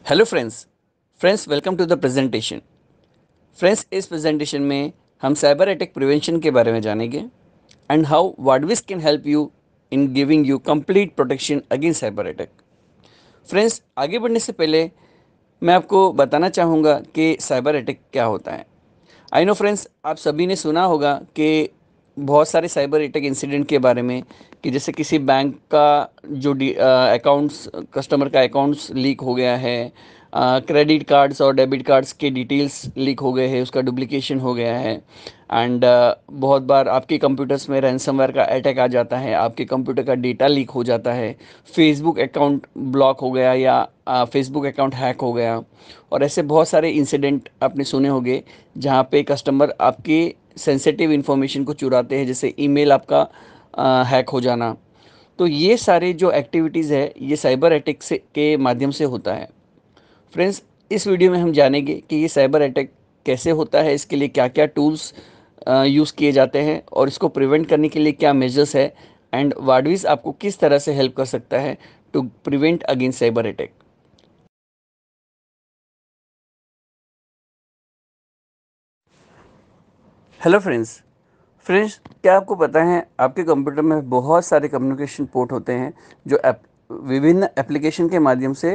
Hello friends welcome to the presentation. Friends, इस presentation में हम साइबर अटैक प्रिवेंशन के बारे में जानेंगे and how WardWiz can help you in giving you complete protection against cyber attack. Friends, आगे बढ़ने से पहले मैं आपको बताना चाहूँगा कि साइबर अटैक क्या होता है। आई नो फ्रेंड्स, आप सभी ने सुना होगा कि बहुत सारे साइबर अटैक इंसिडेंट के बारे में, कि जैसे किसी बैंक का जो अकाउंट्स कस्टमर का अकाउंट्स लीक हो गया है, क्रेडिट कार्ड्स और डेबिट कार्ड्स के डिटेल्स लीक हो गए हैं, उसका डुप्लीकेशन हो गया है। एंड बहुत बार आपके कंप्यूटर्स में रैंसमवेयर का अटैक आ जाता है, आपके कंप्यूटर का डेटा लीक हो जाता है, फेसबुक अकाउंट ब्लॉक हो गया या फेसबुक अकाउंट हैक हो गया। और ऐसे बहुत सारे इंसिडेंट आपने सुने होंगे जहाँ पे कस्टमर आपके सेंसिटिव इन्फॉर्मेशन को चुराते हैं, जैसे ईमेल आपका हैक हो जाना। तो ये सारे जो एक्टिविटीज़ है ये साइबर अटैक से के माध्यम से होता है। फ्रेंड्स, इस वीडियो में हम जानेंगे कि ये साइबर अटैक कैसे होता है, इसके लिए क्या क्या टूल्स यूज़ किए जाते हैं और इसको प्रिवेंट करने के लिए क्या मेजर्स है, एंड वाडविज आपको किस तरह से हेल्प कर सकता है to prevent against cyber attack. Hello friends, क्या आपको पता है आपके कंप्यूटर में बहुत सारे कम्युनिकेशन पोर्ट होते हैं जो विभिन्न एप्लीकेशन के माध्यम से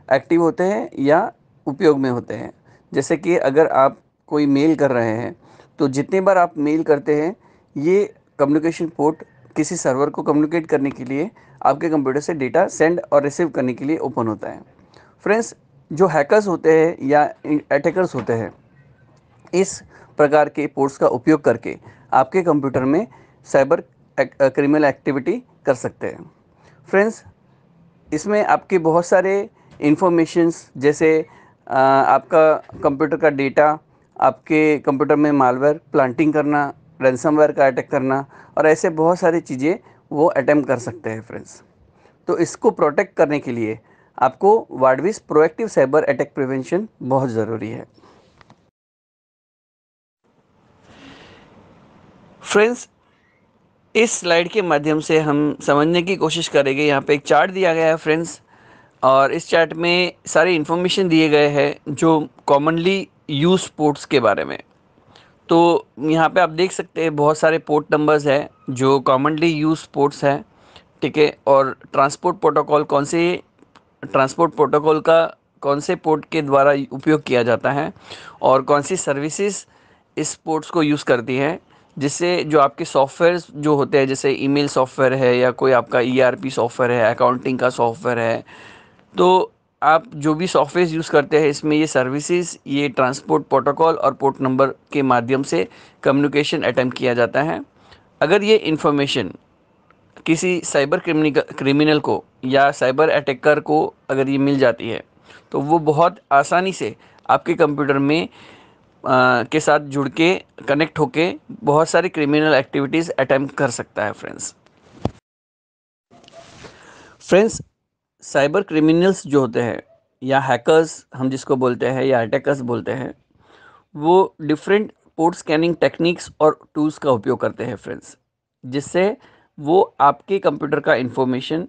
एक्टिव होते हैं या उपयोग में होते हैं। जैसे कि अगर आप कोई मेल कर रहे हैं तो जितनी बार आप मेल करते हैं, ये कम्युनिकेशन पोर्ट किसी सर्वर को कम्युनिकेट करने के लिए आपके कंप्यूटर से डेटा सेंड और रिसीव करने के लिए ओपन होता है। फ्रेंड्स, जो हैकर्स होते हैं या अटैकर्स होते हैं, इस प्रकार के पोर्ट्स का उपयोग करके आपके कंप्यूटर में साइबर क्रिमिनल एक्टिविटी कर सकते हैं। फ्रेंड्स, इसमें आपके बहुत सारे इंफॉर्मेशंस, जैसे आपका कंप्यूटर का डेटा, आपके कंप्यूटर में मालवेयर प्लांटिंग करना, रैंसमवेयर का अटैक करना और ऐसे बहुत सारी चीज़ें वो अटेम्प्ट कर सकते हैं। फ्रेंड्स, तो इसको प्रोटेक्ट करने के लिए आपको वाडविस प्रोएक्टिव साइबर अटैक प्रिवेंशन बहुत ज़रूरी है। फ्रेंड्स, इस स्लाइड के माध्यम से हम समझने की कोशिश करेंगे। यहाँ पे एक चार्ट दिया गया है फ्रेंड्स, और इस चार्ट में सारी इन्फॉर्मेशन दिए गए हैं जो कॉमनली यूज पोर्ट्स के बारे में। तो यहाँ पे आप देख सकते हैं बहुत सारे पोर्ट नंबर्स हैं जो कॉमनली यूज पोर्ट्स हैं, ठीक है। और ट्रांसपोर्ट प्रोटोकॉल का कौन से पोर्ट के द्वारा उपयोग किया जाता है और कौन सी सर्विसेज इस पोर्ट्स को यूज़ करती हैं, जिससे जो आपके सॉफ्टवेयर जो होते हैं, जैसे ईमेल सॉफ्टवेयर है या कोई आपका ईआरपी सॉफ्टवेयर है, अकाउंटिंग का सॉफ्टवेयर है, तो आप जो भी सॉफ्टवेयर यूज़ करते हैं इसमें ये सर्विसेज, ये ट्रांसपोर्ट प्रोटोकॉल और पोर्ट नंबर के माध्यम से कम्युनिकेशन अटेम्प्ट किया जाता है। अगर ये इन्फॉर्मेशन किसी साइबर क्रिमिनल को या साइबर अटैकर को अगर ये मिल जाती है, तो वो बहुत आसानी से आपके कंप्यूटर में के साथ जुड़ के कनेक्ट होके बहुत सारी क्रिमिनल एक्टिविटीज़ अटेम्प्ट कर सकता है। फ्रेंड्स, साइबर क्रिमिनल्स जो होते हैं या हैकर्स हम जिसको बोलते हैं या अटैकर्स बोलते हैं, वो डिफरेंट पोर्ट स्कैनिंग टेक्निक्स और टूल्स का उपयोग करते हैं फ्रेंड्स, जिससे वो आपके कंप्यूटर का इंफॉर्मेशन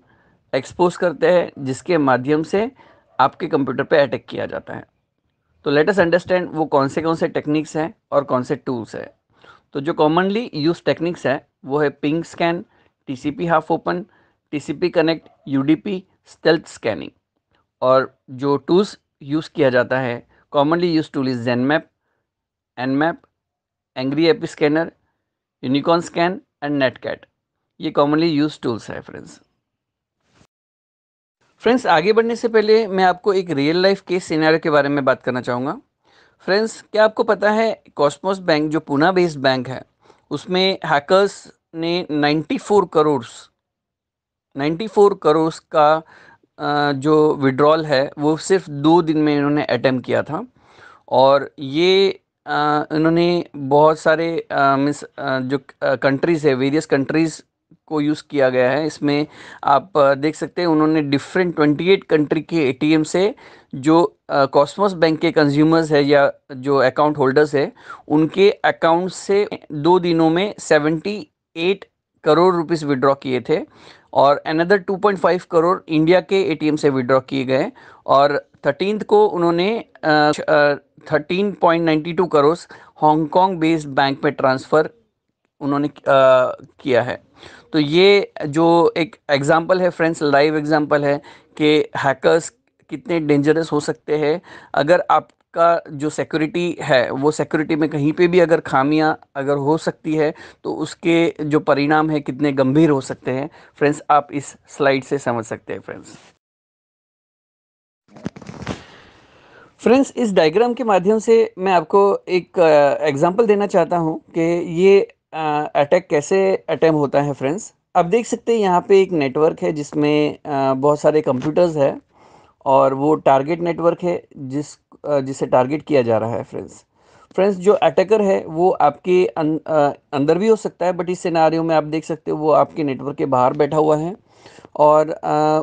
एक्सपोज करते हैं, जिसके माध्यम से आपके कंप्यूटर पे अटैक किया जाता है। तो लेट अस अंडरस्टैंड वो कौन से टेक्निक्स हैं और कौन से टूल्स हैं। तो जो कॉमनली यूज टेक्निक्स हैं वो है ping scan, TCP half open, TCP connect, UDP, stealth scanning. और जो टूल्स यूज़ किया जाता है, commonly use tool is Zenmap, Nmap, angry IP scanner, unicorn scan and Netcat. ये कॉमनली यूज टूल्स है फ्रेंड्स, आगे बढ़ने से पहले मैं आपको एक रियल लाइफ केस सिनेरियो के बारे में बात करना चाहूँगा। फ्रेंड्स, क्या आपको पता है कॉस्मोस बैंक जो पूना बेस्ड बैंक है, उसमें हैकर्स ने 94 करोड़ का जो विड्रॉल है वो सिर्फ 2 दिन में इन्होंने अटेम्प्ट किया था। और ये इन्होंने बहुत सारे मीन्स जो कंट्रीज़ है, वेरियस कंट्रीज़ को यूज़ किया गया है इसमें। आप देख सकते हैं उन्होंने डिफरेंट 28 कंट्री के एटीएम से जो कॉस्मोस बैंक के कंज्यूमर्स है या जो अकाउंट होल्डर्स है, उनके अकाउंट से 2 दिनों में 78 करोड़ रुपीस विड्रॉ किए थे। और अनदर 2.5 करोड़ इंडिया के एटीएम से विड्रॉ किए गए और 13th को उन्होंने 13.92 करोड़ हांगकांग बेस्ड बैंक में ट्रांसफ़र उन्होंने किया है। तो ये जो एक एग्जांपल है फ्रेंड्स, लाइव एग्जांपल है कि हैकर्स कितने डेंजरस हो सकते हैं। अगर आपका जो सिक्योरिटी है वो सिक्योरिटी में कहीं पे भी अगर खामियां अगर हो सकती है तो उसके जो परिणाम है कितने गंभीर हो सकते हैं फ्रेंड्स, आप इस स्लाइड से समझ सकते हैं फ्रेंड्स। फ्रेंड्स, इस डायग्राम के माध्यम से मैं आपको एक एग्जांपल देना चाहता हूं कि ये अटैक कैसे अटेम्प्ट होता है फ्रेंड्स। आप देख सकते हैं यहाँ पे एक नेटवर्क है जिसमें बहुत सारे कंप्यूटर्स है और वो टारगेट नेटवर्क है जिसे टारगेट किया जा रहा है फ्रेंड्स। फ्रेंड्स, जो अटैकर है वो आपके अंदर भी हो सकता है, बट इस सिनेरियो में आप देख सकते हो वो आपके नेटवर्क के बाहर बैठा हुआ है और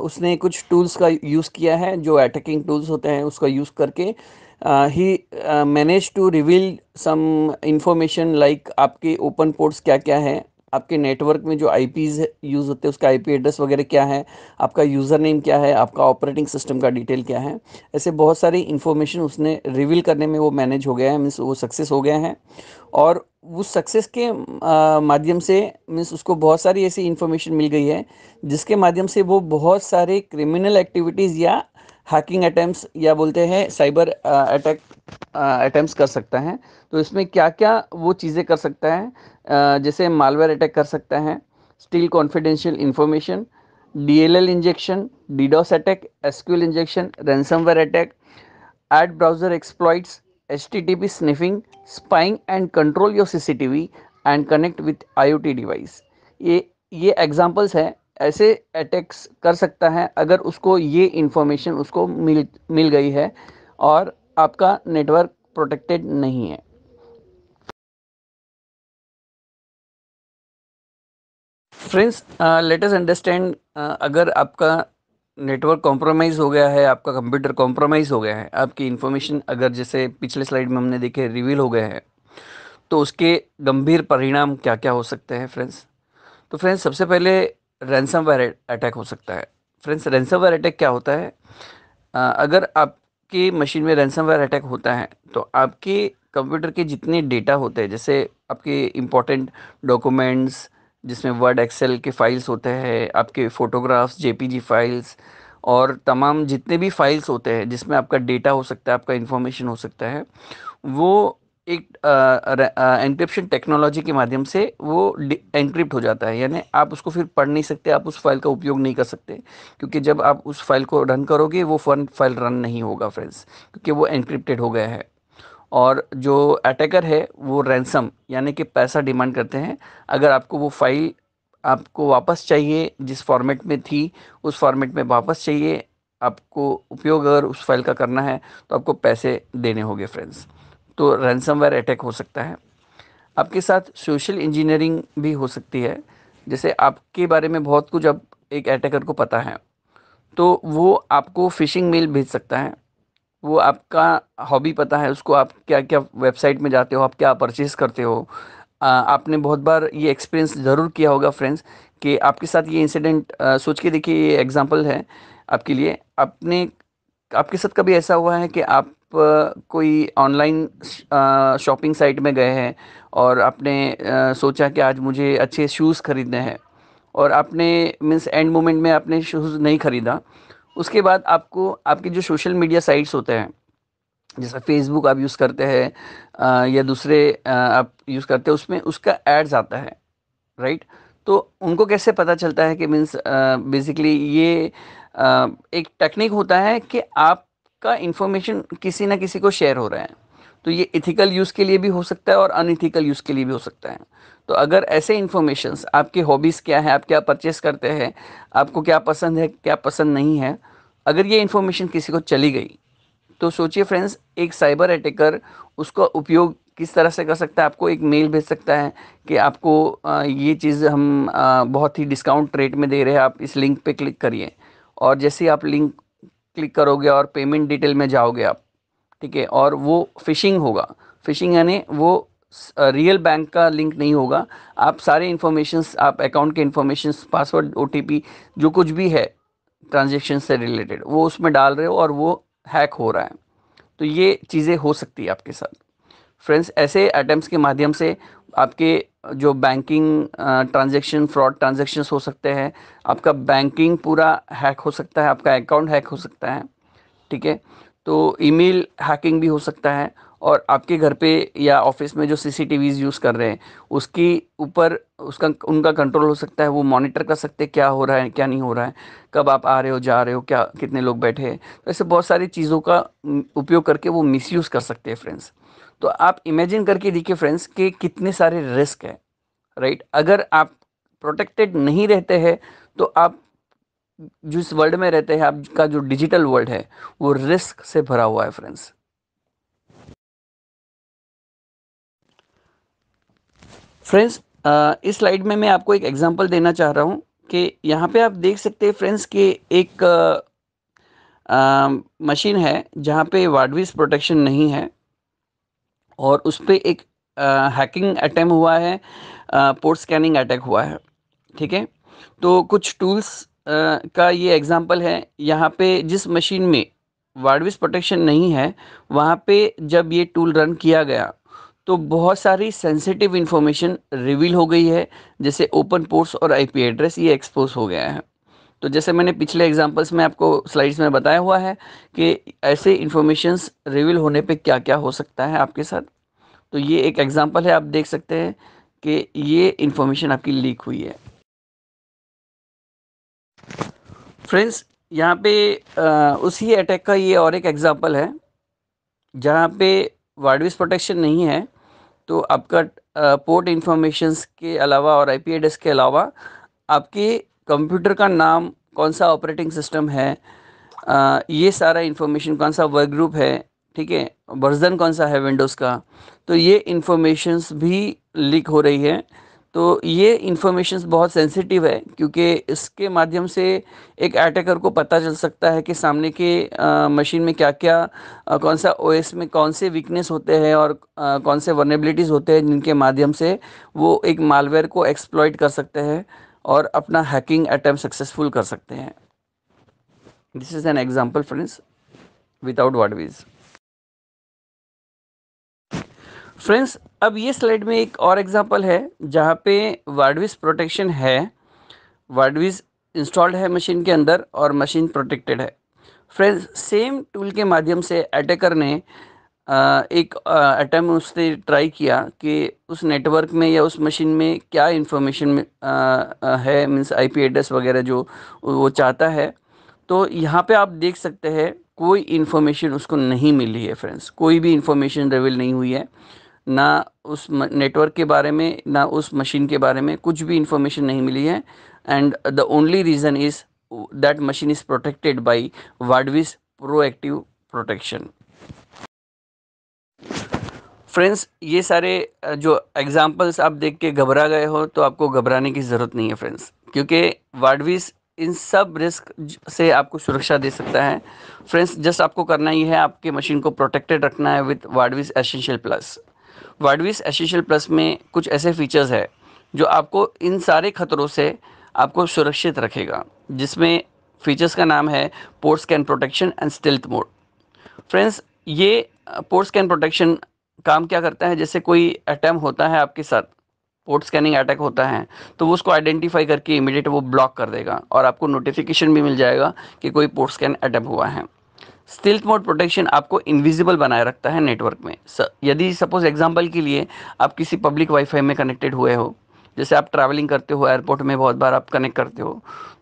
उसने कुछ टूल्स का यूज़ किया है जो अटैकिंग टूल्स होते हैं, उसका यूज़ करके ही manage to reveal some information like आपके ओपन पोर्ट्स क्या क्या है, आपके नेटवर्क में जो आईपीज़ यूज़ होते हैं उसका आईपी एड्रेस वगैरह क्या है, आपका यूज़र नेम क्या है, आपका ऑपरेटिंग सिस्टम का डिटेल क्या है। ऐसे बहुत सारी इन्फॉर्मेशन उसने रिवील करने में वो मैनेज हो गया है, मीन्स वो सक्सेस हो गया है। और उस सक्सेस के माध्यम से मीन्स उसको बहुत सारी ऐसी इन्फॉर्मेशन मिल गई है जिसके माध्यम से वो बहुत सारे क्रिमिनल एक्टिविटीज़ या हैकिंग अटैम्प्ट्स या बोलते हैं साइबर अटैक अटैम्प्ट्स कर सकता है। तो इसमें क्या क्या वो चीज़ें कर सकता है, जैसे मालवेयर अटैक कर सकता है, steel confidential information, DLL injection, DDoS attack, SQL injection, ransomware attack, ad browser exploits, HTTP sniffing, spying and control your CCTV and connect with IoT device। ये एग्जांपल्स हैं, ऐसे अटैक्स कर सकता है अगर उसको ये इंफॉर्मेशन उसको मिल गई है और आपका नेटवर्क प्रोटेक्टेड नहीं है। फ्रेंड्स, लेट अस अंडरस्टैंड, अगर आपका नेटवर्क कॉम्प्रोमाइज़ हो गया है, आपका कंप्यूटर कॉम्प्रोमाइज़ हो गया है, आपकी इन्फॉर्मेशन अगर जैसे पिछले स्लाइड में हमने देखे रिवील हो गए हैं तो उसके गंभीर परिणाम क्या क्या हो सकते हैं फ्रेंड्स। तो फ्रेंड्स, सबसे पहले रैंसमवेयर अटैक हो सकता है। फ्रेंड्स, रैंसमवेयर अटैक क्या होता है, अगर आपकी मशीन में रैंसमवेयर अटैक होता है तो आपके कंप्यूटर के जितने डेटा होते हैं, जैसे आपके इम्पोर्टेंट डॉक्यूमेंट्स जिसमें वर्ड एक्सेल के फाइल्स होते हैं, आपके फ़ोटोग्राफ्स जेपीजी फाइल्स और तमाम जितने भी फाइल्स होते हैं जिसमें आपका डेटा हो सकता है, आपका इन्फॉर्मेशन हो सकता है, वो एक एन्क्रिप्शन टेक्नोलॉजी के माध्यम से वो एन्क्रिप्ट हो जाता है। यानी आप उसको फिर पढ़ नहीं सकते, आप उस फाइल का उपयोग नहीं कर सकते, क्योंकि जब आप उस फाइल को रन करोगे वो फाइल रन नहीं होगा फ्रेंड्स, क्योंकि वो एन्क्रिप्टेड हो गया है। और जो अटैकर है वो रैंसम यानी कि पैसा डिमांड करते हैं। अगर आपको वो फाइल आपको वापस चाहिए, जिस फॉर्मेट में थी उस फॉर्मेट में वापस चाहिए, आपको उपयोग अगर उस फाइल का करना है तो आपको पैसे देने होंगे फ्रेंड्स। तो रैंसमवेयर अटैक हो सकता है। आपके साथ सोशल इंजीनियरिंग भी हो सकती है। जैसे आपके बारे में बहुत कुछ अब एक अटैकर को पता है तो वो आपको फ़िशिंग मेल भेज सकता है। वो आपका हॉबी पता है उसको, आप क्या क्या वेबसाइट में जाते हो, आप क्या परचेज़ करते हो। आपने बहुत बार ये एक्सपीरियंस ज़रूर किया होगा फ्रेंड्स कि आपके साथ ये इंसिडेंट, सोच के देखिए, ये एग्जांपल है आपके लिए। आपने आपके साथ कभी ऐसा हुआ है कि आप कोई ऑनलाइन शॉपिंग साइट में गए हैं और आपने सोचा कि आज मुझे अच्छे शूज़ खरीदने हैं और आपने मीन्स एंड मोमेंट में आपने शूज़ नहीं खरीदा। उसके बाद आपको आपके जो सोशल मीडिया साइट्स होते हैं, जैसे फेसबुक आप यूज़ करते हैं या दूसरे आप यूज़ करते हैं, उसमें उसका एड्स आता है, राइट। तो उनको कैसे पता चलता है कि मीन्स बेसिकली ये एक टेक्निक होता है कि आपका इंफॉर्मेशन किसी ना किसी को शेयर हो रहा है। तो ये इथिकल यूज़ के लिए भी हो सकता है और अनइथिकल यूज़ के लिए भी हो सकता है। तो अगर ऐसे इन्फॉर्मेशंस, आपकी हॉबीज़ क्या है, आप क्या परचेस करते हैं, आपको क्या पसंद है क्या पसंद नहीं है, अगर ये इन्फॉर्मेशन किसी को चली गई तो सोचिए फ्रेंड्स, एक साइबर अटैकर उसका उपयोग किस तरह से कर सकता है। आपको एक मेल भेज सकता है कि आपको ये चीज़ हम बहुत ही डिस्काउंट रेट में दे रहे हैं, आप इस लिंक पे क्लिक करिए। और जैसे ही आप लिंक क्लिक करोगे और पेमेंट डिटेल में जाओगे आप, ठीक है, और वो फ़िशिंग होगा। फ़िशिंग यानी वो रियल बैंक का लिंक नहीं होगा। आप सारे इन्फॉर्मेशंस, आप अकाउंट के इन्फॉर्मेशंस, पासवर्ड, ओटीपी, जो कुछ भी है ट्रांजेक्शन से रिलेटेड, वो उसमें डाल रहे हो और वो हैक हो रहा है। तो ये चीज़ें हो सकती है आपके साथ। फ्रेंड्स, ऐसे अटेम्प्ट्स के माध्यम से आपके जो बैंकिंग ट्रांजैक्शन, फ्रॉड ट्रांजैक्शंस हो सकते हैं, आपका बैंकिंग पूरा हैक हो सकता है, आपका अकाउंट हैक हो सकता है। ठीक है, तो ईमेल हैकिंग भी हो सकता है, और आपके घर पे या ऑफिस में जो सीसीटीवीज यूज़ कर रहे हैं उसकी ऊपर उसका उनका कंट्रोल हो सकता है। वो मॉनिटर कर सकते हैं क्या हो रहा है क्या नहीं हो रहा है, कब आप आ रहे हो जा रहे हो, क्या कितने लोग बैठे हैं। तो ऐसे बहुत सारी चीज़ों का उपयोग करके वो मिसयूज़ कर सकते हैं फ्रेंड्स। तो आप इमेजिन करके देखिए फ्रेंड्स कि कितने सारे रिस्क है, राइट। अगर आप प्रोटेक्टेड नहीं रहते हैं तो आप जिस वर्ल्ड में रहते हैं, आपका जो डिजिटल वर्ल्ड है वो रिस्क से भरा हुआ है फ्रेंड्स। फ्रेंड्स, इस स्लाइड में मैं आपको एक एग्जांपल देना चाह रहा हूँ कि यहाँ पे आप देख सकते हैं फ्रेंड्स कि एक मशीन है जहाँ पे वाडविस प्रोटेक्शन नहीं है, और उस पर एक हैकिंग अटैम्प हुआ है, पोर्ट स्कैनिंग अटैक हुआ है। ठीक है, तो कुछ टूल्स का ये एग्जांपल है। यहाँ पे जिस मशीन में वाडविस प्रोटेक्शन नहीं है, वहाँ पे जब ये टूल रन किया गया तो बहुत सारी सेंसिटिव इन्फॉर्मेशन रिवील हो गई है, जैसे ओपन पोर्ट्स और आईपी एड्रेस ये एक्सपोज हो गया है। तो जैसे मैंने पिछले एग्जांपल्स में आपको स्लाइड्स में बताया हुआ है कि ऐसे इन्फॉर्मेशंस रिवील होने पे क्या क्या हो सकता है आपके साथ। तो ये एक एग्जांपल है, आप देख सकते हैं कि ये इन्फॉर्मेशन आपकी लीक हुई है। फ्रेंड्स, यहाँ पे उसी अटैक का ये और एक एग्जांपल है जहाँ पे वाडविस प्रोटेक्शन नहीं है, तो आपका पोर्ट इन्फॉर्मेशंस के अलावा और आईपी एड्रेस के अलावा आपके कंप्यूटर का नाम, कौन सा ऑपरेटिंग सिस्टम है, ये सारा इन्फॉर्मेशन, कौन सा वर्क ग्रुप है, ठीक है, वर्जन कौन सा है विंडोज़ का, तो ये इन्फॉर्मेशंस भी लीक हो रही है। तो ये इन्फॉर्मेशंस बहुत सेंसिटिव है, क्योंकि इसके माध्यम से एक अटैकर को पता चल सकता है कि सामने के मशीन में क्या क्या, कौन सा ओएस में कौन से वीकनेस होते हैं और कौन से वर्नेबिलिटीज़ होते हैं, जिनके माध्यम से वो एक मालवेयर को एक्सप्लॉइट कर सकते हैं और अपना हैकिंग अटेम्प्ट सक्सेसफुल कर सकते हैं। This is an example friends without WardWiz. Friends, अब ये स्लाइड में एक और एग्जांपल है जहाँ पे वाडविज प्रोटेक्शन है, वाडविज इंस्टॉल्ड है मशीन के अंदर और मशीन प्रोटेक्टेड है। फ्रेंड्स, सेम टूल के माध्यम से अटैकर ने एक अटैम्प्ट उससे ट्राई किया कि उस नेटवर्क में या उस मशीन में क्या इंफॉर्मेशन है, मीन्स आईपी एड्रेस वगैरह जो वो चाहता है। तो यहाँ पे आप देख सकते हैं कोई इन्फॉर्मेशन उसको नहीं मिली है फ्रेंड्स, कोई भी इन्फॉर्मेशन रिवील नहीं हुई है, ना उस नेटवर्क के बारे में ना उस मशीन के बारे में कुछ भी इन्फॉर्मेशन नहीं मिली है। And the only reason is that machine is protected by WardWiz proactive protection. Friends, ये सारे जो एग्जांपल्स आप देख के घबरा गए हो, तो आपको घबराने की ज़रूरत नहीं है फ्रेंड्स, क्योंकि वाडविस इन सब रिस्क से आपको सुरक्षा दे सकता है। फ्रेंड्स, जस्ट आपको करना ही है, आपके मशीन को प्रोटेक्टेड रखना है with WardWiz essential plus. WardWiz essential plus में कुछ ऐसे फीचर्स है जो आपको इन सारे खतरों से आपको सुरक्षित रखेगा, जिसमें फीचर्स का नाम है port scan protection and stealth mode. Friends, ये पोर्ट स्कैन प्रोटेक्शन काम क्या करता है, जैसे कोई अटैम्प्ट होता है आपके साथ, पोर्ट स्कैनिंग अटैक होता है, तो वो उसको आइडेंटिफाई करके इमीडिएट वो ब्लॉक कर देगा और आपको नोटिफिकेशन भी मिल जाएगा कि कोई पोर्ट स्कैन अटैम्प्ट हुआ है। स्टील्थ मोड प्रोटेक्शन आपको इनविजिबल बनाए रखता है नेटवर्क में। यदि सपोज एग्जांपल के लिए आप किसी पब्लिक वाईफाई में कनेक्टेड हुए हो, जैसे आप ट्रैवलिंग करते हो, एयरपोर्ट में बहुत बार आप कनेक्ट करते हो,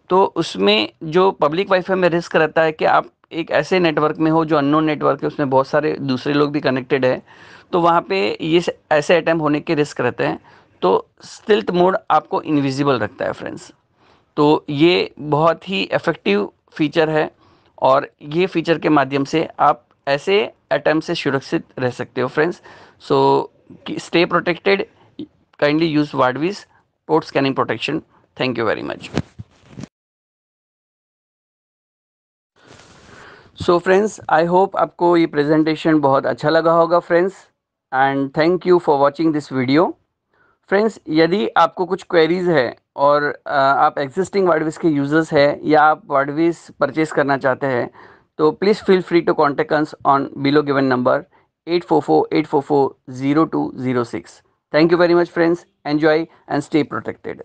तो उसमें जो पब्लिक वाईफाई में रिस्क रहता है कि आप एक ऐसे नेटवर्क में हो जो अननोन नेटवर्क है, उसमें बहुत सारे दूसरे लोग भी कनेक्टेड है, तो वहाँ पे ये ऐसे अटैम्प्ट होने के रिस्क रहते हैं। तो स्टिल्थ मोड आपको इनविजिबल रखता है फ्रेंड्स। तो ये बहुत ही इफ़ेक्टिव फीचर है, और ये फीचर के माध्यम से आप ऐसे अटैम्प्ट से सुरक्षित रह सकते हो friends. So stay protected, kindly use WardWiz port scanning protection. Thank you very much. So friends, I hope आपको ये प्रेजेंटेशन बहुत अच्छा लगा होगा friends. And thank you for watching this video. Friends, यदि आपको कुछ क्वेरीज है और आप एग्जिस्टिंग वर्डविस के यूजर्स हैं या आप वर्डविस परचेज करना चाहते हैं, तो please feel free to contact us on below given number 8448440206। Thank you very much friends, enjoy and stay protected.